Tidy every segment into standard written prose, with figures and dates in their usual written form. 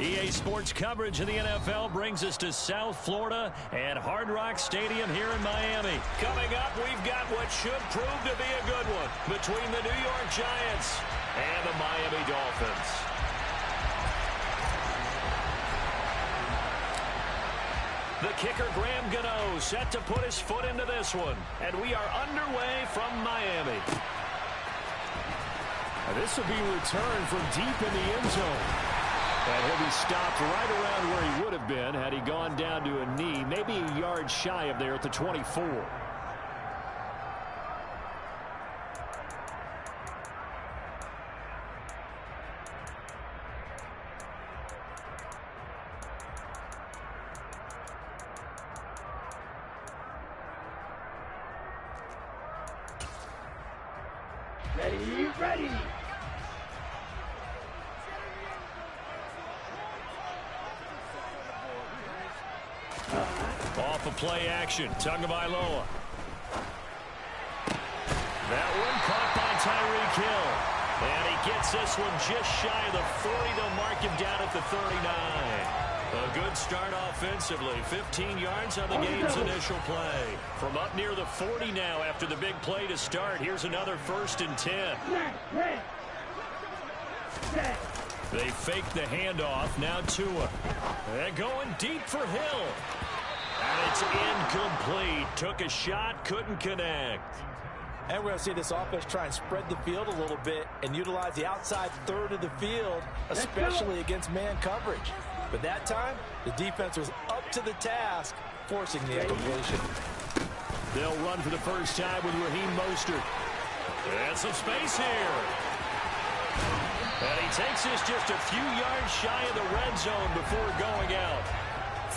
EA Sports coverage of the NFL brings us to South Florida at Hard Rock Stadium here in Miami. Coming up, we've got what should prove to be a good one between the New York Giants and the Miami Dolphins. The kicker, Graham Gano, set to put his foot into this one. And we are underway from Miami. This will be returned from deep in the end zone. And he'll be stopped right around where he would have been had he gone down to a knee, maybe a yard shy of there at the 24. Ready. Off of play action, Tagovailoa. That one caught by Tyreek Hill. And he gets this one just shy of the 40. They'll mark him down at the 39. A good start offensively. 15 yards on the game's initial play. From up near the 40 now after the big play to start. Here's another 1st and 10. They fake the handoff. Now Tua. They're going deep for Hill. And it's incomplete. Took a shot, couldn't connect. And we're going to see this offense try and spread the field a little bit and utilize the outside third of the field, especially against man coverage. But that time, the defense was up to the task, forcing the incompletion. They'll run for the first time with Raheem Mostert. And some space here. And he takes this just a few yards shy of the red zone before going out.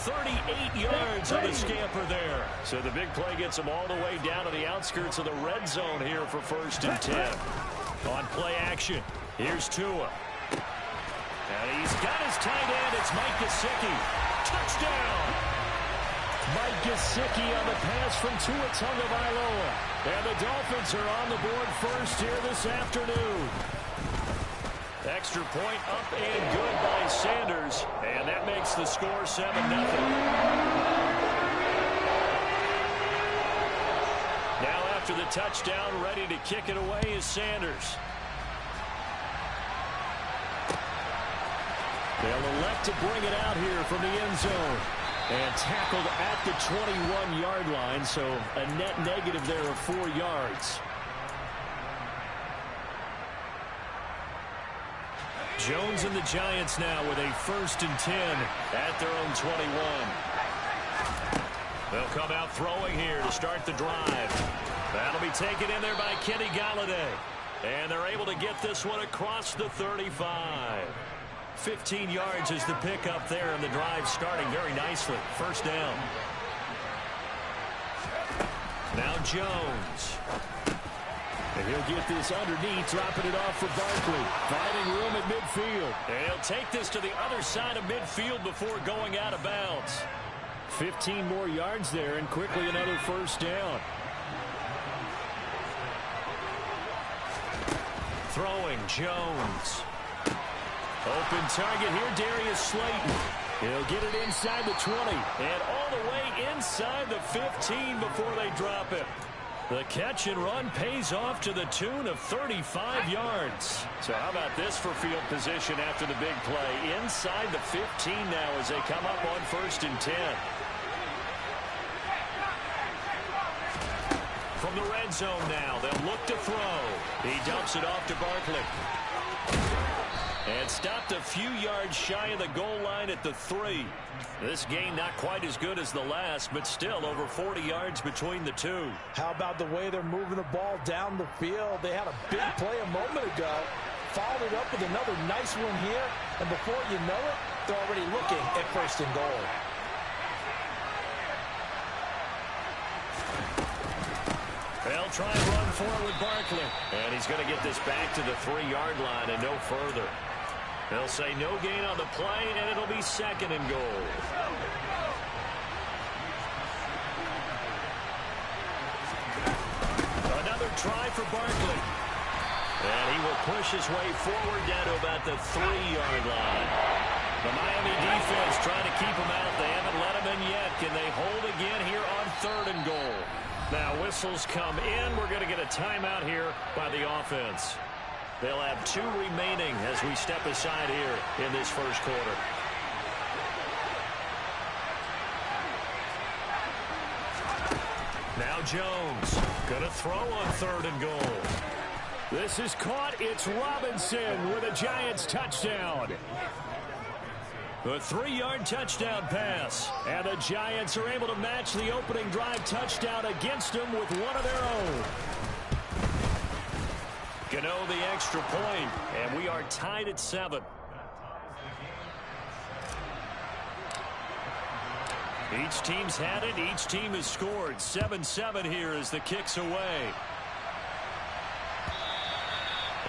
38 yards on the scamper there. So the big play gets him all the way down to the outskirts of the red zone here for 1st and 10. On play action, here's Tua. And he's got his tight end. It's Mike Gesicki. Touchdown! Mike Gesicki on the pass from Tua Tagovailoa. And the Dolphins are on the board first here this afternoon. Extra point up and good by Sanders. And that makes the score 7-0. Now after the touchdown, ready to kick it away is Sanders. They'll elect to bring it out here from the end zone. And tackled at the 21-yard line, so a net negative there of 4 yards. Jones and the Giants now with a 1st and 10 at their own 21. They'll come out throwing here to start the drive. That'll be taken in there by Kenny Golladay. And they're able to get this one across the 35. 15 yards is the pickup there, and the drive starting very nicely. 1st down. Now Jones. And he'll get this underneath, dropping it off for Barkley. Finding room at midfield. And he'll take this to the other side of midfield before going out of bounds. 15 more yards there, and quickly another 1st down. Throwing, Jones. Open target here, Darius Slayton. He'll get it inside the 20. And all the way inside the 15 before they drop it. The catch and run pays off to the tune of 35 yards. So how about this for field position after the big play? Inside the 15 now as they come up on 1st and 10. From the red zone now, they'll look to throw. He dumps it off to Barkley. And stopped a few yards shy of the goal line at the 3. This game not quite as good as the last, but still over 40 yards between the two. How about the way they're moving the ball down the field? They had a big play a moment ago, followed it up with another nice one here, and before you know it, they're already looking at 1st and goal. They'll try and run forward with Barkley. And he's going to get this back to the 3-yard line and no further. They'll say no gain on the play, and it'll be 2nd and goal. Another try for Barkley. And he will push his way forward down to about the 3-yard line. The Miami defense trying to keep them out. They haven't let them in yet. Can they hold again here on 3rd and goal? Now whistles come in. We're going to get a timeout here by the offense. They'll have 2 remaining as we step aside here in this first quarter. Now Jones going to throw on 3rd and goal. This is caught. It's Robinson with a Giants touchdown. The 3-yard touchdown pass. And the Giants are able to match the opening drive touchdown against them with one of their own. Gano the extra point, and we are tied at 7. Each team's had it. Each team has scored. 7-7 here as the kick's away.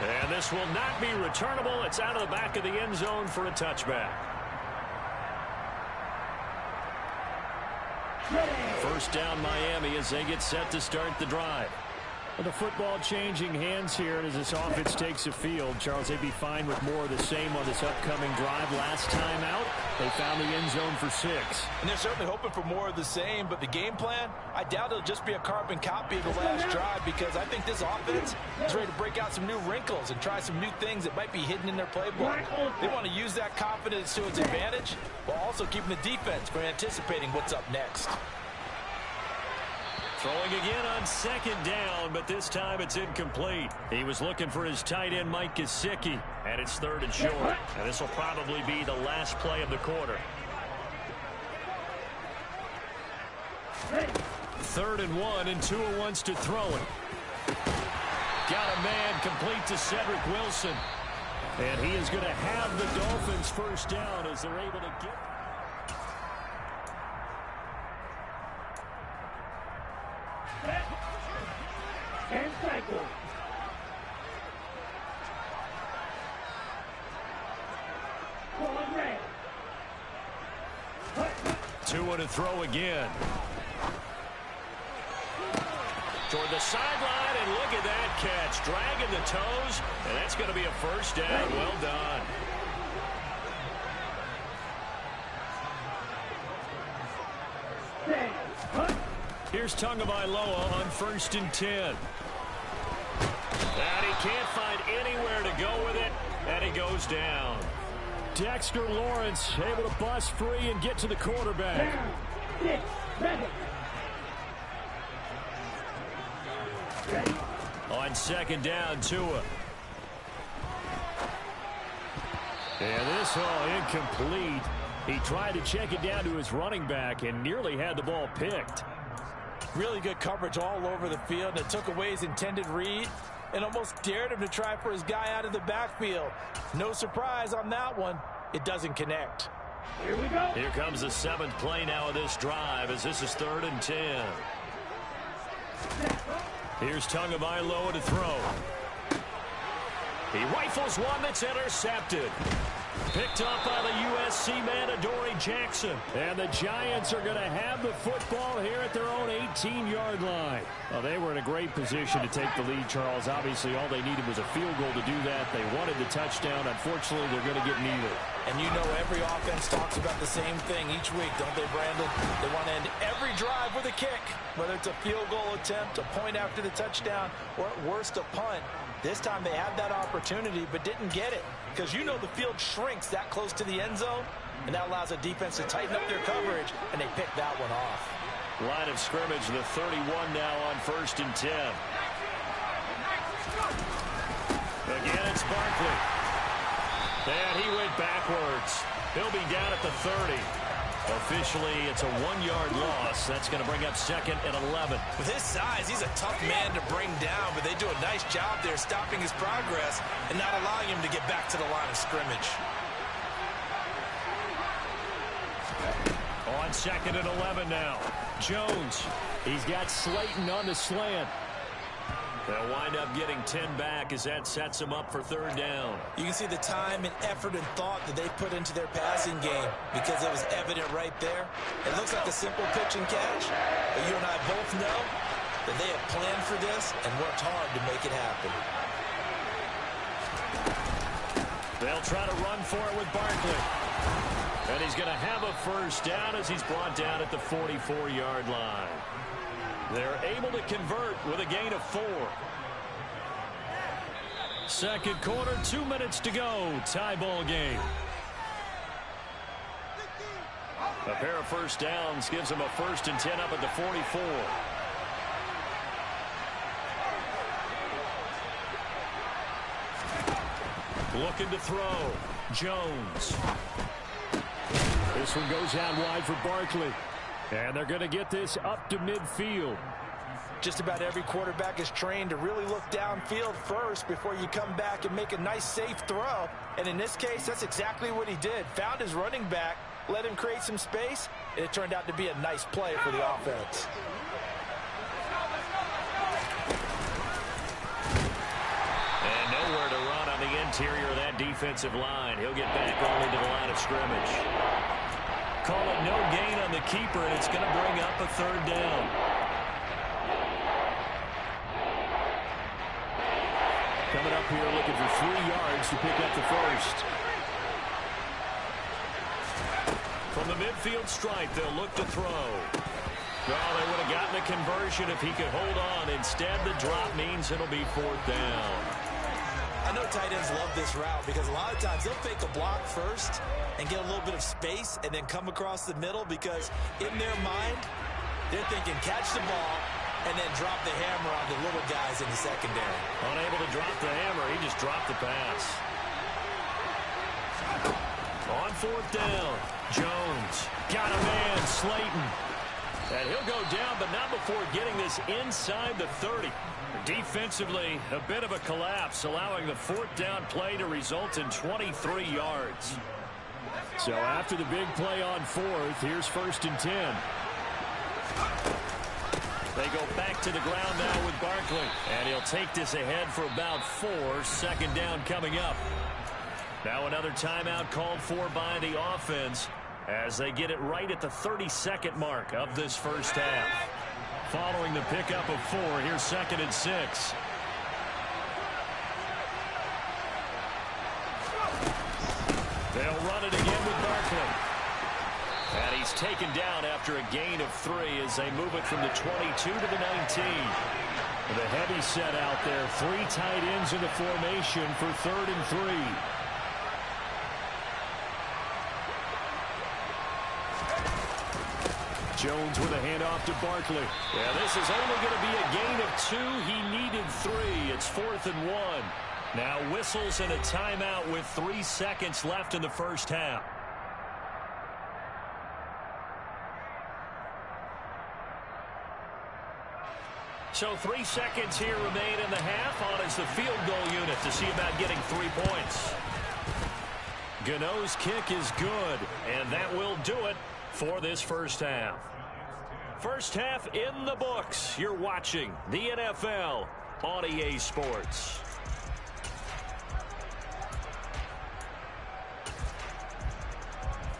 And this will not be returnable. It's out of the back of the end zone for a touchback. First down Miami as they get set to start the drive. Well, the football changing hands here as this offense takes the field. Charles, they'd be fine with more of the same on this upcoming drive. Last time out, they found the end zone for 6. And they're certainly hoping for more of the same, but the game plan, I doubt it'll just be a carbon copy of the last drive, because I think this offense is ready to break out some new wrinkles and try some new things that might be hidden in their playbook. They want to use that confidence to its advantage while also keeping the defense from anticipating what's up next. Throwing again on 2nd down, but this time it's incomplete. He was looking for his tight end, Mike Gesicki, and it's 3rd and short. And this will probably be the last play of the quarter. 3rd and 1, and Tua wants to throw it. Got a man complete to Cedric Wilson. And he is going to have the Dolphins first down as they're able to get... And cycle. Tua to throw again. Toward the sideline, and look at that catch. Dragging the toes, and that's going to be a first down. Well done. Here's Tagovailoa on 1st and 10. And he can't find anywhere to go with it, and he goes down. Dexter Lawrence able to bust free and get to the quarterback. On 2nd down, Tua. And this all incomplete. He tried to check it down to his running back and nearly had the ball picked. Really good coverage all over the field, and it took away his intended read and almost dared him to try for his guy out of the backfield. No surprise on that one. It doesn't connect. Here we go. Here comes the 7th play now of this drive as this is 3rd and 10. Here's Tagovailoa to throw. He rifles one that's intercepted. Picked up by the USC man, Adoree Jackson. And the Giants are going to have the football here at their own 18-yard line. Well, they were in a great position to take the lead, Charles. Obviously, all they needed was a field goal to do that. They wanted the touchdown. Unfortunately, they're going to get neither. And you know every offense talks about the same thing each week, don't they, Brandon? They want to end every drive with a kick, whether it's a field goal attempt, a point after the touchdown, or at worst a punt. This time they had that opportunity but didn't get it, because you know the field shrinks that close to the end zone, and that allows a defense to tighten up their coverage, and they pick that one off. Line of scrimmage, the 31 now on 1st and 10. Again, it's Barkley. And he went backwards. He'll be down at the 30. Officially, it's a 1-yard loss. That's going to bring up 2nd and 11. With his size, he's a tough man to bring down, but they do a nice job there stopping his progress and not allowing him to get back to the line of scrimmage. On 2nd and 11 now. Jones. He's got Slayton on the slant. They'll wind up getting 10 back as that sets him up for 3rd down. You can see the time and effort and thought that they put into their passing game because it was evident right there. It looks like a simple pitch and catch, but you and I both know that they have planned for this and worked hard to make it happen. They'll try to run for it with Barkley. And he's going to have a first down as he's brought down at the 44-yard line. They're able to convert with a gain of 4. Second quarter, 2 minutes to go. Tie ball game. A pair of first downs gives him a 1st and 10 up at the 44. Looking to throw. Jones. This one goes out wide for Barkley. And they're going to get this up to midfield. Just about every quarterback is trained to really look downfield first before you come back and make a nice, safe throw. And in this case, that's exactly what he did. Found his running back, let him create some space, and it turned out to be a nice play for the offense. And nowhere to run on the interior of that defensive line. He'll get back only to the line of scrimmage. Call it no gain on the keeper, and it's going to bring up a 3rd down. Coming up here looking for 3 yards to pick up the first. From the midfield stripe, they'll look to throw. Well, they would have gotten the conversion if he could hold on. Instead, the drop means it'll be 4th down. I know tight ends love this route because a lot of times they'll fake a block first and get a little bit of space and then come across the middle because in their mind, they're thinking catch the ball and then drop the hammer on the little guys in the secondary. Unable to drop the hammer, he just dropped the pass. On 4th down, Jones got a man, Slayton. And he'll go down, but not before getting this inside the 30. Defensively, a bit of a collapse, allowing the 4th down play to result in 23 yards. So after the big play on 4th, here's 1st and 10. They go back to the ground now with Barkley. And he'll take this ahead for about 4. 2nd down coming up. Now another timeout called for by the offense as they get it right at the 32nd mark of this first half. Following the pickup of 4, here's 2nd and 6. They'll run it again with Barkley. And he's taken down after a gain of 3 as they move it from the 22 to the 19. The heavy set out there. 3 tight ends in the formation for 3rd and 3. Jones with a handoff to Barkley. Yeah, this is only going to be a gain of 2. He needed 3. It's 4th and 1. Now whistles and a timeout with 3 seconds left in the first half. So 3 seconds here remain in the half. On is the field goal unit to see about getting 3 points. Gano's kick is good, and that will do it for this first half. First half in the books. You're watching the NFL on EA Sports.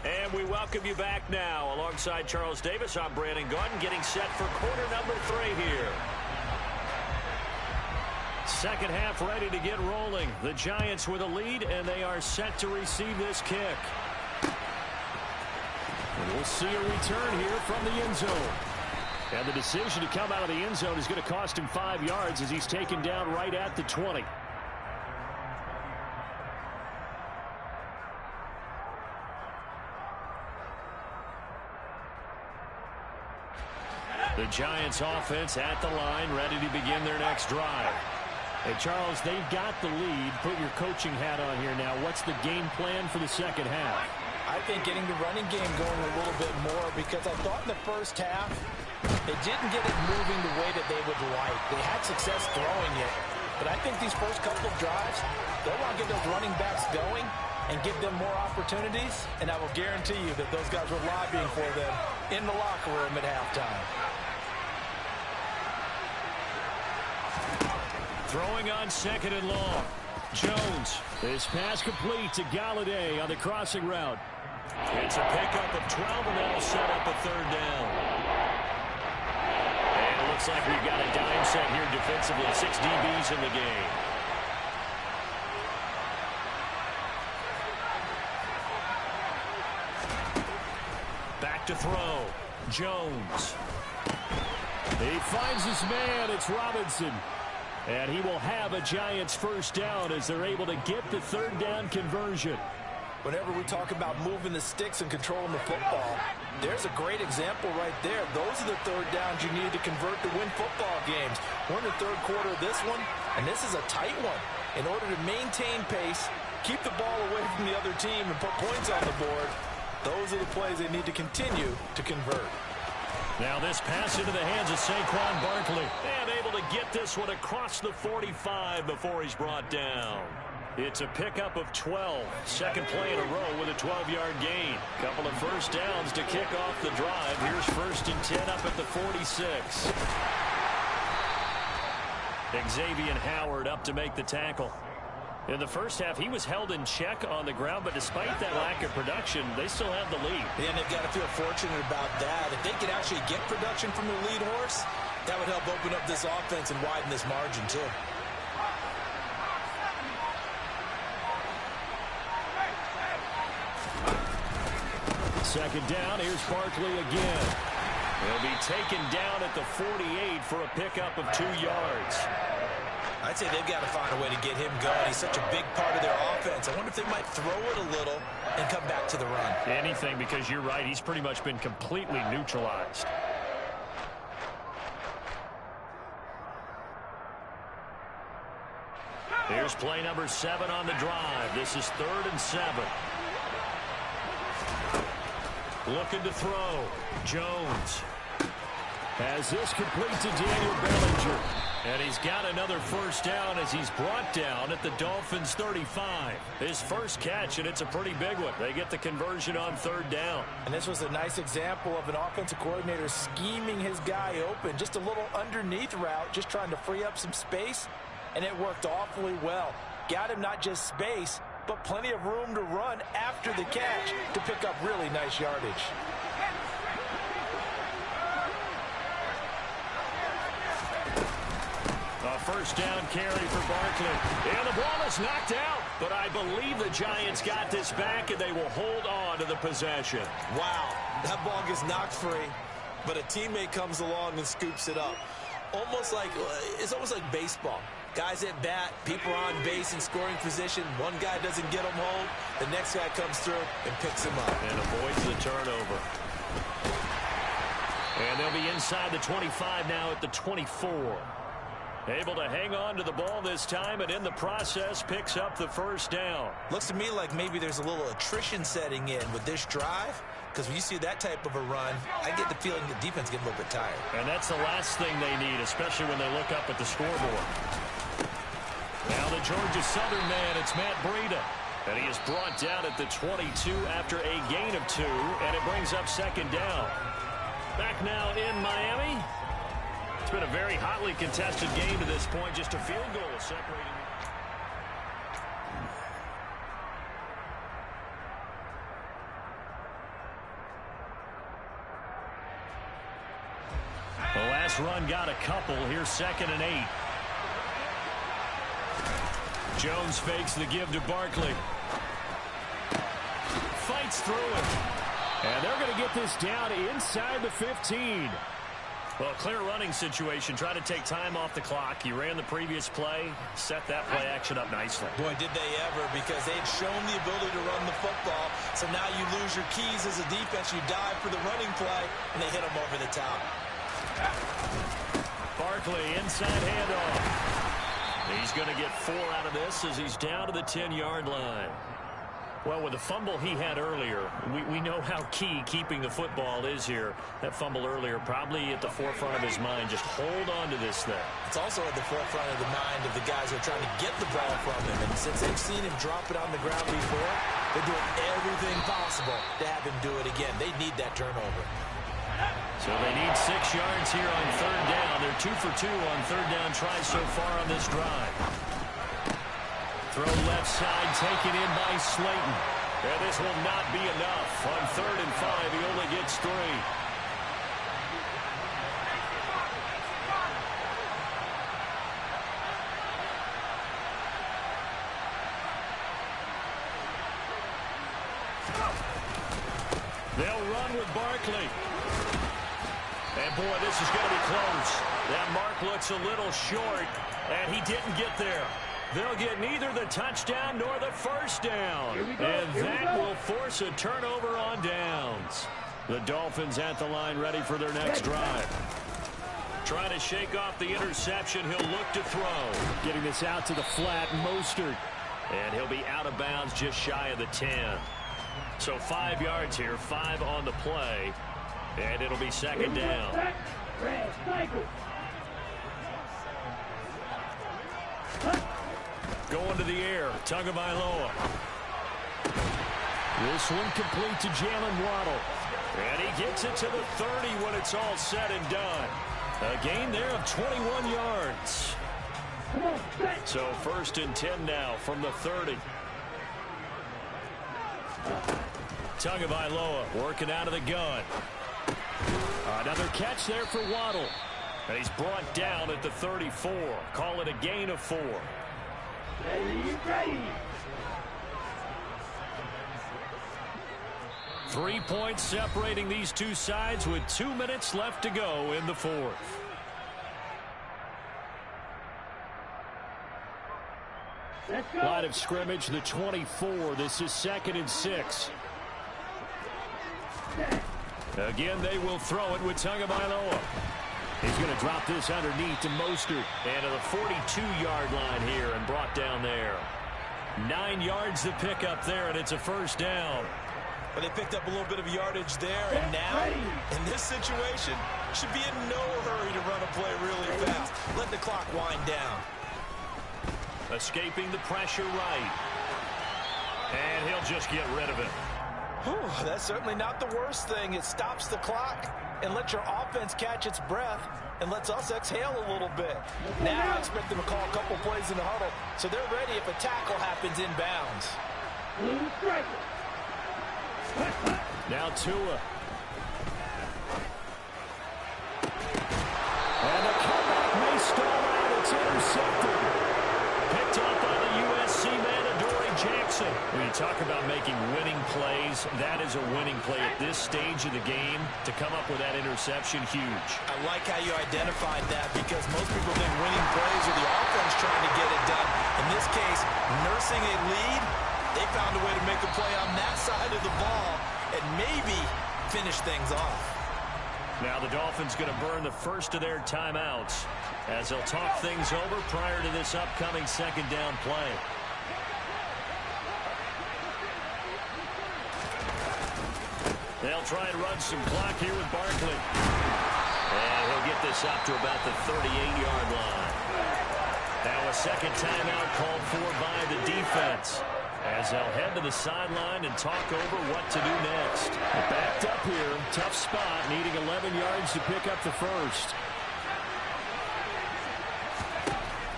And we welcome you back now. Alongside Charles Davis, I'm Brandon Gaudin, getting set for quarter number 3 here. Second half ready to get rolling. The Giants with a lead, and they are set to receive this kick. And we'll see a return here from the end zone. And the decision to come out of the end zone is going to cost him 5 yards as he's taken down right at the 20. The Giants offense at the line, ready to begin their next drive. Hey, Charles, they've got the lead. Put your coaching hat on here now. What's the game plan for the second half? I think getting the running game going a little bit more because I thought in the first half they didn't get it moving the way that they would like. They had success throwing it, but I think these first couple of drives, they'll want to get those running backs going and give them more opportunities, and I will guarantee you that those guys were lobbying for them in the locker room at halftime. Throwing on 2nd and long. Jones. This pass complete to Galladay on the crossing route. It's a pickup of 12, and that'll set up a 3rd down. And it looks like we've got a dime set here defensively. 6 DBs in the game. back to throw. Jones. He finds his man. It's Robinson. And he will have a Giants first down as they're able to get the third down conversion. Whenever we talk about moving the sticks and controlling the football, there's a great example right there. Those are the third downs you need to convert to win football games. We're in the third quarter of this one, and this is a tight one. In order to maintain pace, keep the ball away from the other team, and put points on the board, those are the plays they need to continue to convert. Now this pass into the hands of Saquon Barkley. And able to get this one across the 45 before he's brought down. It's a pickup of 12. Second play in a row with a 12-yard gain. Couple of first downs to kick off the drive. Here's 1st and 10 up at the 46. Xavier Howard up to make the tackle. In the first half, he was held in check on the ground, but despite that lack of production, they still have the lead. Yeah, and they've got to feel fortunate about that. If they could actually get production from their lead horse, that would help open up this offense and widen this margin, too. Second down, here's Barkley again. He'll be taken down at the 48 for a pickup of 2 yards. I'd say they've got to find a way to get him going. He's such a big part of their offense. I wonder if they might throw it a little and come back to the run. Anything, because you're right. He's pretty much been completely neutralized. Here's play number 7 on the drive. This is 3rd and 7. Looking to throw. Jones. Has this complete to Daniel Bellinger. And he's got another first down as he's brought down at the Dolphins' 35. His first catch, and it's a pretty big one. They get the conversion on 3rd down. And this was a nice example of an offensive coordinator scheming his guy open. Just a little underneath route, just trying to free up some space, and it worked awfully well. Got him not just space, but plenty of room to run after the catch to pick up really nice yardage. A first down carry for Barkley. And the ball is knocked out. But I believe the Giants got this back, and they will hold on to the possession. Wow, that ball gets knocked free, but a teammate comes along and scoops it up. It's almost like baseball. Guys at bat, people are on base in scoring position. One guy doesn't get him home. The next guy comes through and picks him up. And avoids the turnover. And they'll be inside the 25 now at the 24. Able to hang on to the ball this time, and in the process picks up the first down. Looks to me like maybe there's a little attrition setting in with this drive, because when you see that type of a run, I get the feeling the defense getting a little bit tired. And that's the last thing they need, especially when they look up at the scoreboard. Now the Georgia Southern man, it's Matt Breida. And he is brought down at the 22 after a gain of 2, and it brings up 2nd down. Back now in Miami. It's been a very hotly contested game to this point. Just a field goal separating. The last run got a couple. Here's 2nd and 8. Jones fakes the give to Barkley. Fights through it. And they're going to get this down inside the 15. Well, clear running situation. Try to take time off the clock. He ran the previous play, set that play action up nicely. Boy, did they ever, because they'd shown the ability to run the football. So now you lose your keys as a defense. You dive for the running play, and they hit him over the top. Barkley, inside handoff. He's going to get 4 out of this as he's down to the 10-yard line. Well, with the fumble he had earlier, we know how key keeping the football is here. That fumble earlier probably at the forefront of his mind. Just hold on to this thing. It's also at the forefront of the mind of the guys who are trying to get the ball from him. And since they've seen him drop it on the ground before, they're doing everything possible to have him do it again. They need that turnover. So they need 6 yards here on 3rd down. They're 2 for 2 on 3rd down tries so far on this drive. Throw left side, taken in by Slayton. And this will not be enough. On 3rd and 5, he only gets 3. They'll run with Barkley. And, boy, this is going to be close. That mark looks a little short, and he didn't get there. They'll get neither the touchdown nor the first down. And that will force a turnover on downs. The Dolphins at the line ready for their next drive. Trying to shake off the interception. He'll look to throw. Getting this out to the flat, Mostert. And he'll be out of bounds just shy of the 10. So 5 yards here, 5 on the play. And it'll be second down. Going to the air, Tagovailoa. This one complete to Jalen Waddle. And he gets it to the 30 when it's all said and done. A gain there of 21 yards. So 1st and 10 now from the 30. Tagovailoa working out of the gun. Another catch there for Waddle. And he's brought down at the 34. Call it a gain of 4. Ready. 3 points separating these two sides with 2 minutes left to go in the 4th. Line of scrimmage, the 24. This is 2nd and 6. Again, they will throw it with Tagovailoa. He's going to drop this underneath to Mostert. And to the 42-yard line here and brought down there. 9 yards to pick up there, and it's a first down. But they picked up a little bit of yardage there, and now, in this situation, should be in no hurry to run a play really fast. Let the clock wind down. Escaping the pressure right. And he'll just get rid of it. Whew, that's certainly not the worst thing. It stops the clock and lets your offense catch its breath and lets us exhale a little bit. Now I expect them to call a couple plays in the huddle, so they're ready if a tackle happens inbounds. Now Tua. And a comeback may stall out. It's intercepted. Picked up by the USC man, Adoree Jackson. When you talk about making winning plays, that is a winning play at this stage of the game. To come up with that interception, huge. I like how you identified that because most people think winning plays are the offense trying to get it done. In this case, nursing a lead, they found a way to make a play on that side of the ball and maybe finish things off. Now the Dolphins going to burn the first of their timeouts as they'll talk things over prior to this upcoming second down play. They'll try and run some clock here with Barkley. And he'll get this up to about the 38-yard line. Now a second timeout called for by the defense, as they'll head to the sideline and talk over what to do next. Backed up here. Tough spot. Needing 11 yards to pick up the first.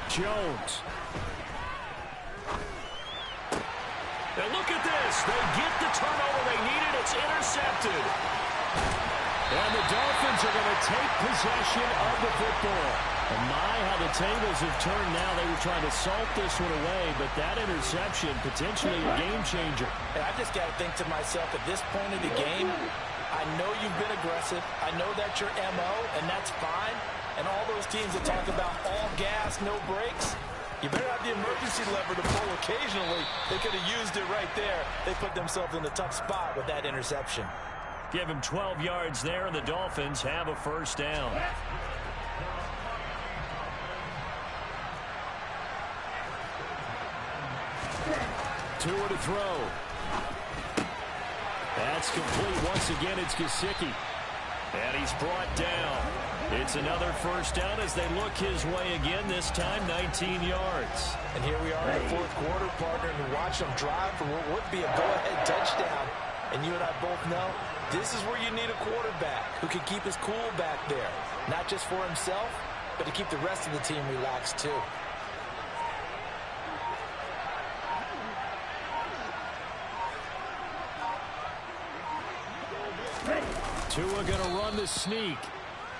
Jones. And look at this. They get the turnover they needed. It's intercepted. And the Dolphins are going to take possession of the football. And my, how the tables have turned now. They were trying to salt this one away, but that interception, potentially a game changer. And I just got to think to myself, at this point of the game, I know you've been aggressive. I know that's your MO, and that's fine. And all those teams that talk about all gas, no brakes, you better have the emergency lever to pull occasionally. They could have used it right there. They put themselves in a tough spot with that interception. Give him 12 yards there, and the Dolphins have a first down. Tua to throw. That's complete. Once again, it's Gesicki. And he's brought down. It's another first down as they look his way again, this time 19 yards. And here we are in the fourth quarter, partner, and watch them drive for what would be a go-ahead touchdown. And you and I both know this is where you need a quarterback who can keep his cool back there. Not just for himself, but to keep the rest of the team relaxed too. Tua going to run the sneak.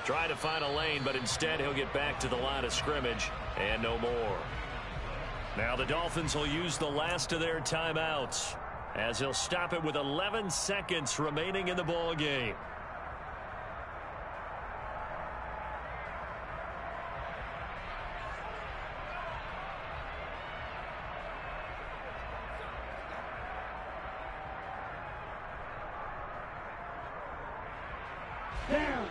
Try to find a lane, but instead he'll get back to the line of scrimmage and no more. Now the Dolphins will use the last of their timeouts. as he'll stop it with 11 seconds remaining in the ball game. Down.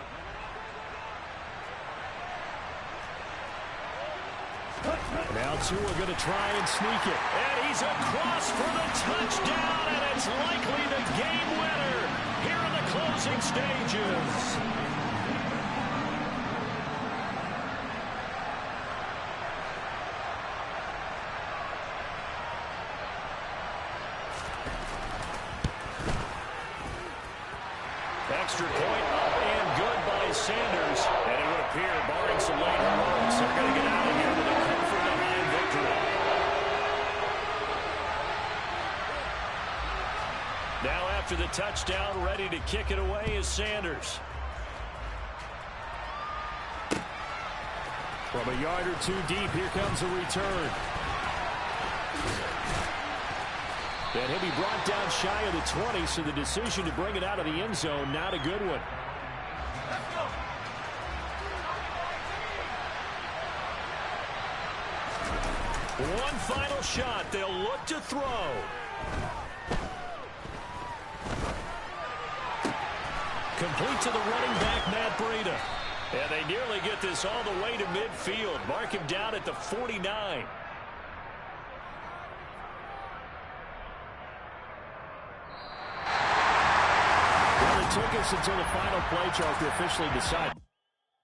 Now Tua going to try and sneak it. And he's across for the touchdown, and it's likely the game winner here in the closing stages. Extra point up and good by Sanders. And it would appear, barring some late heroics, they're going to get out of here with a comfort-behind victory. Now after the touchdown, ready to kick it away is Sanders. From a yard or two deep, here comes a return. And he'll be brought down shy of the 20, so the decision to bring it out of the end zone, not a good one. One final shot. They'll look to throw. Complete to the running back, Matt Breida. And they nearly get this all the way to midfield. Mark him down at the 49. Well, it took us until the final play chart to officially decide.